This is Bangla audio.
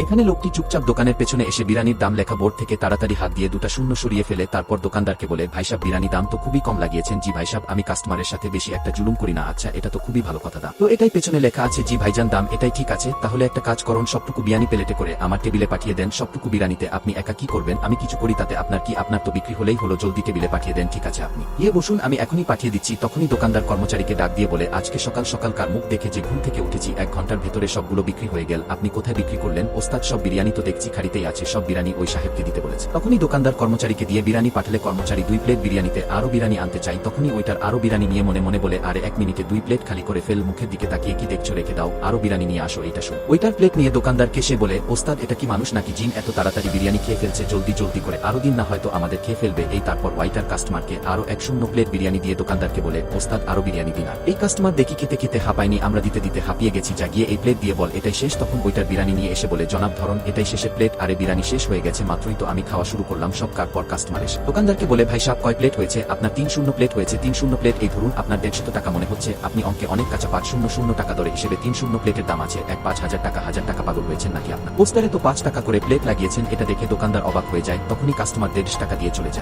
এখানে লোকটি চুপচাপ দোকানের পেছনে এসে বিরিয়ানির দাম লেখা বোর্ড থেকে তাড়াতাড়ি হাত দিয়ে দুটা শূন্য সরিয়ে ফেলে, তারপর দোকানদারকে বলে, ভাই সাহেব বিরিয়ানি দাম তো খুবই কম লাগিয়েছেন। জি ভাই সাহেব, আমি কাস্টমারের সাথে বেশি একটা জুলুম করি না। আচ্ছা, এটা তো খুবই ভালো কথা। দাম তো এটাই পেছনে লেখা আছে। জি ভাইজান, দাম এটাই ঠিক আছে। তাহলে একটা কাজ করুন, সবটুকু বিরিয়ানি প্লেটে করে আমার টেবিলে পাঠিয়ে দেন। সবটুকু বিরিয়ানিতে আপনি একা কি করবেন? আমি কিছু করি তাতে আপনার কি? আপনার তো বিক্রি হলেই হলো, জলদি টেবিলে পাঠিয়ে দেন। ঠিক আছে, আপনি গিয়ে বসুন, আমি এখনই পাঠিয়ে দিচ্ছি। তখনই দোকানদার কর্মচারীকে ডাক দিয়ে বলে, আজকে সকাল সকাল কার মুখ দেখে যে ঘুম থেকে উঠেছি, 1 ঘন্টার ভেতরে সবগুলো বিক্রি হয়ে গেল। আপনি কোথায় বিক্রি করলেন? ওস্তাদ, সব বিরিয়ানি তো দেখছি খাড়িতেই আছে, সব বিরিয়ানি ওই সাহেবকে দিতে বলেছে। তখনই দোকানদার কর্মচারীকে দিয়ে বিরিয়ানি পাঠালে কর্মচারী 2 প্লেট বিরিয়ানিতে আরো বিরিয়ানি আনতে চাই। তখনই ওইটার আরো বিরিয়ানি নিয়ে মনে মনে বলে, আরে 1 মিনিটে 2 প্লেট খালি করে ফেল, মুখের দিকে তাকিয়ে কি দেখছো? রেখে দাও, আরো বিরিয়ানি নিয়ে আসো। এটা শুন ওইটার প্লেট নিয়ে দোকানদারকে সে বলে, ওস্তাদ এটা কি মানুষ নাকি জিন? এত তাড়াতাড়ি বিরিয়ানি খেয়ে ফেলছে, জলদি জলদি করে আরো দিন না হয়তো আমাদের খেয়ে ফেলবে। এই তারপর ওয়াইটার কাস্টমারকে আরো 1 শূন্য প্লেট বিরিয়ানি দিয়ে দোকানদারকে বলে, ওস্তাদ আরো বিরিয়ানি দিন। এই কাস্টমার দেখি খেতে খেতে হাঁপায়নি, আমরা দিতে দিতে হাঁপিয়ে গেছি, যা গিয়ে এই প্লেট দিয়ে বল এটাই শেষ। তখন ওইটার বিরিয়ানি নিয়ে এসে বলে, জনাব ধরন, এটাই শেষের প্লেট। আরে বিরিয়ানি শেষ হয়ে গেছে, মাত্রই তো আমি খাওয়া শুরু করলাম। সব কার পর কাস্টমার এসে দোকানদারকে বলে, ভাই সাহেব কয় প্লেট হয়েছে? আপনার 3 শূন্য প্লেট হয়েছে। 3 শূন্য প্লেট, এই ধরুন আপনার 150 টাকা মনে হচ্ছে, আপনি অঙ্কে অনেক কাঁচা। 5 শূন্য শূন্য টাকা দরে হিসেবে 3 শূন্য প্লেটের দাম আছে 5,000 টাকা। 1000 টাকা পাগল হয়েছেন নাকি আপনার? পোস্টারে তো 5 টাকা করে প্লেট লাগিয়েছেন। এটা দেখে দোকানদার অবাক হয়ে যায়। তখনই কাস্টমার 150 টাকা দিয়ে চলে যায়।